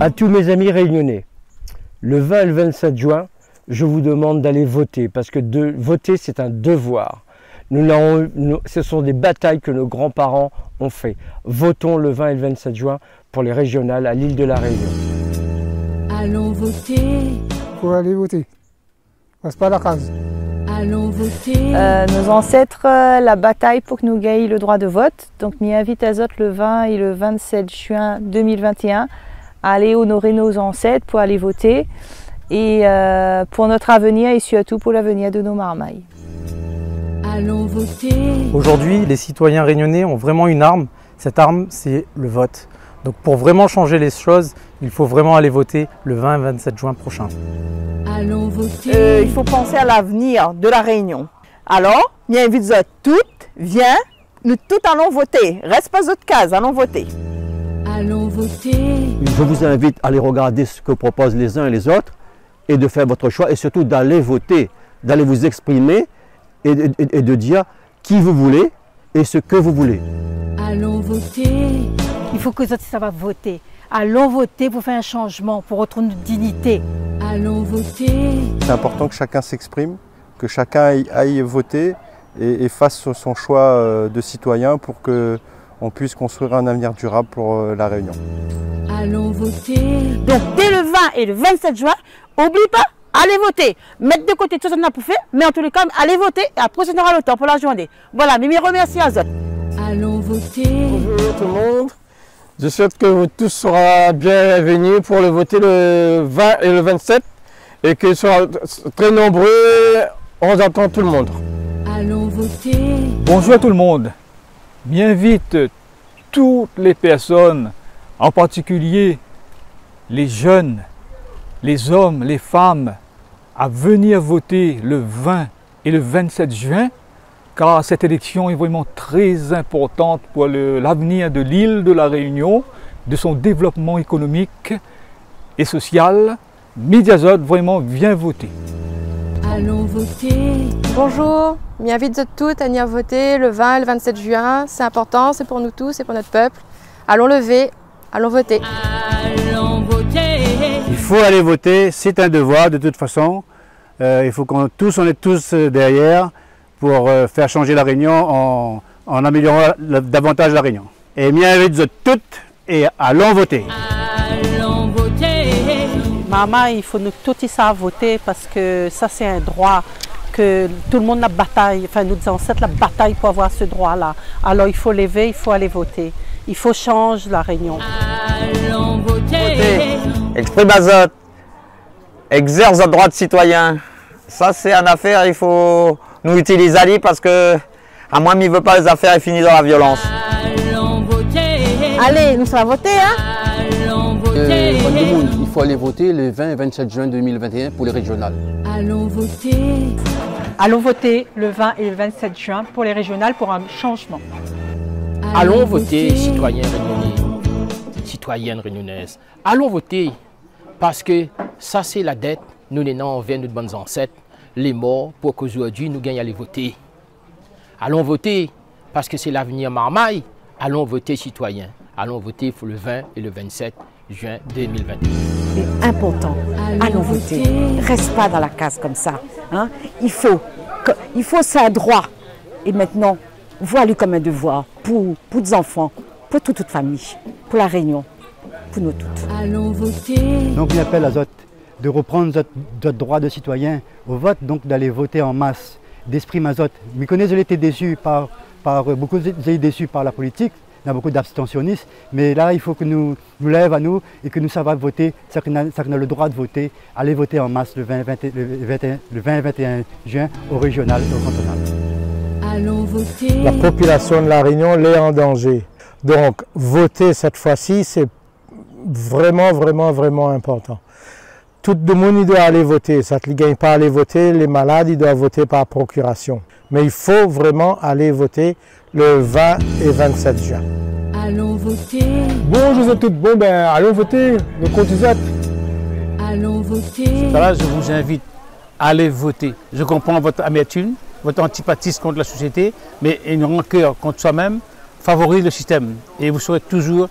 À tous mes amis réunionnais, le 20 et le 27 juin, je vous demande d'aller voter parce que voter c'est un devoir. Ce sont des batailles que nos grands-parents ont fait. Votons le 20 et le 27 juin pour les régionales à l'île de la Réunion. Allons voter. Il faut aller voter. Reste pas à la case. Allons voter. Nos ancêtres, la bataille pour que nous gagnions le droit de vote. Donc, m'y invite à Zot le 20 et le 27 juin 2021 à aller honorer nos ancêtres pour aller voter et pour notre avenir et surtout pour l'avenir de nos marmailles. Allons voter. Aujourd'hui, les citoyens réunionnais ont vraiment une arme. Cette arme, c'est le vote. Donc pour vraiment changer les choses, il faut vraiment aller voter le 20 et 27 juin prochain. Allons voter. Il faut penser à l'avenir de la Réunion. Alors, m'y invite Zot toutes, viens, nous toutes allons voter. Reste pas Zot case, allons voter. Allons voter. Je vous invite à aller regarder ce que proposent les uns et les autres et de faire votre choix et surtout d'aller voter, d'aller vous exprimer et de dire qui vous voulez et ce que vous voulez. Allons voter. Il faut que les autres savent voter. Allons voter pour faire un changement, pour retrouver notre dignité. Allons voter. C'est important que chacun s'exprime, que chacun aille voter et fasse son choix de citoyen pour qu'on puisse construire un avenir durable pour la Réunion. Allons voter. Donc dès le 20 et le 27 juin, n'oublie pas, allez voter. Mettre de côté tout ce qu'on a pour faire, mais en tous les cas, allez voter et après on aura le temps pour la journée. Voilà, Mimi remercie à Zot. Allons voter. Bonjour tout le monde. Je souhaite que vous tous serez bienvenus pour le voter le 20 et le 27 et que soient très nombreux. On attend tout le monde. Allons voter. Bonjour à tout le monde. J'invite toutes les personnes, en particulier les jeunes, les hommes, les femmes, à venir voter le 20 et le 27 juin, car cette élection est vraiment très importante pour l'avenir de l'île de la Réunion, de son développement économique et social. Mediazot vraiment vient voter. Allons voter. Bonjour, m'y invite toutes à venir voter le 20 et le 27 juin. C'est important, c'est pour nous tous, c'est pour notre peuple. Allons lever, allons voter. Allons voter. Il faut aller voter, c'est un devoir de toute façon. Il faut qu'on on est tous derrière pour faire changer la Réunion en améliorant davantage la Réunion. Et m'y invite toutes et allons voter. Allons voter. Maman, il faut nous tous ici à voter parce que ça c'est un droit que tout le monde a bataille, enfin nos ancêtres la bataille pour avoir ce droit-là. Alors il faut lever, il faut aller voter. Il faut changer la Réunion. Allons voter. Exprime à Zot. Exerce le droit de citoyen. Ça c'est une affaire, il faut nous utiliser parce que à moi, il ne veut pas les affaires et finir dans la violence. Allons voter. Allez, nous allons voter, hein? Allons voter. Il faut aller voter le 20 et 27 juin 2021 pour les régionales. Allons voter. Allons voter le 20 et le 27 juin pour les régionales pour un changement. Allons voter, citoyens réunionnais, citoyennes réunionnaises. Allons voter parce que ça c'est la dette, nous les noms envers nos bonnes ancêtres, les morts pour qu'aujourd'hui nous gagnons à les voter. Allons voter parce que c'est l'avenir marmaille. Allons voter citoyens. Allons voter pour le 20 et le 27 juin 2021. C'est important. Allons voter. Reste pas dans la case comme ça. Hein? Il faut, c'est un droit. Et maintenant, vois-le comme un devoir pour les enfants, pour toute famille, pour la Réunion, pour nous toutes. Allons voter. Donc j'appelle à Zot de reprendre notre droit de citoyen au vote, donc d'aller voter en masse, d'esprit mazot. Mais connaissez, j'ai été déçu beaucoup déçus par la politique, il y a beaucoup d'abstentionnistes, mais là il faut que nous lève à nous et que nous sachions voter, ça qu'on a le droit de voter, aller voter en masse le 20 et 21 juin au régional et au cantonal. Allons voter. La population de la Réunion l'est en danger. Donc voter cette fois-ci, c'est vraiment important. Tout le monde doit aller voter. Ça ne gagne pas à aller voter. Les malades ils doivent voter par procuration. Mais il faut vraiment aller voter le 20 et 27 juin. Allons voter. Bonjour à toutes. Bon ben allons voter. Le compte Allons voter. Voilà, je vous invite à aller voter. Je comprends votre amertume, votre antipathisme contre la société, mais une rancœur contre soi-même favorise le système. Et vous serez toujours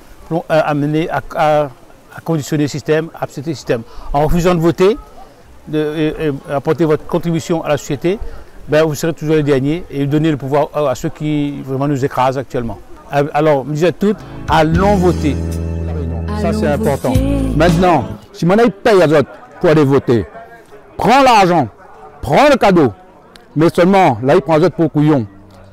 amené à à conditionner le système, à accepter le système. En refusant de voter, apporter votre contribution à la société, ben vous serez toujours les derniers et donner le pouvoir à ceux qui vraiment nous écrasent actuellement. Alors, je disais toutes, allons voter. Ça, c'est important. Maintenant, si mon paye à d'autres pour aller voter, prends l'argent, prends le cadeau, mais seulement, là, il prend les autres pour couillon.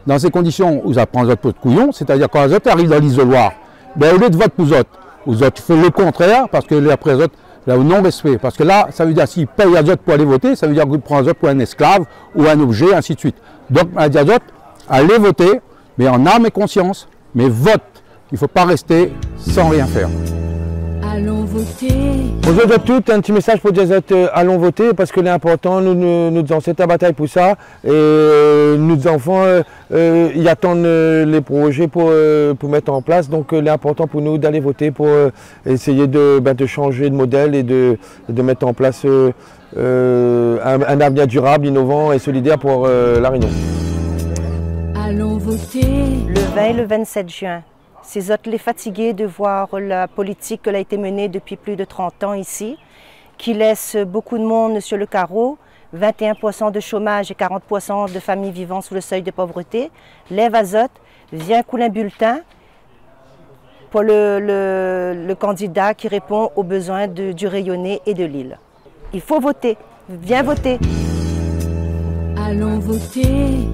Dans ces conditions où ça prend les autres pour couillon, c'est-à-dire quand les autres arrivent dans l'isoloir, ben, au lieu de voter pour les autres, font le contraire, parce que après les autres, là, au non-respect. Parce que là, ça veut dire s'il paye les autres pour aller voter, ça veut dire qu'il prend les autres pour un esclave ou un objet, ainsi de suite. Donc, on a dit aux autres, allez voter, mais en âme et conscience, mais vote. Il ne faut pas rester sans rien faire. Allons voter. Bonjour à toutes, un petit message pour dire allons voter parce que l'important, nous ancêtres la bataille pour ça et nos enfants ils attendent les projets pour mettre en place. Donc l'important pour nous d'aller voter pour essayer de changer de modèle et de mettre en place un avenir durable, innovant et solidaire pour La Réunion. Allons voter. Le 20 et le 27 juin. Ces autres les fatigués de voir la politique qui a été menée depuis plus de 30 ans ici, qui laisse beaucoup de monde sur le carreau, 21% de chômage et 40% de familles vivant sous le seuil de pauvreté. Lève Azote, vient couler un bulletin pour le candidat qui répond aux besoins du Rayonnais et de l'île. Il faut voter, viens voter. Allons voter.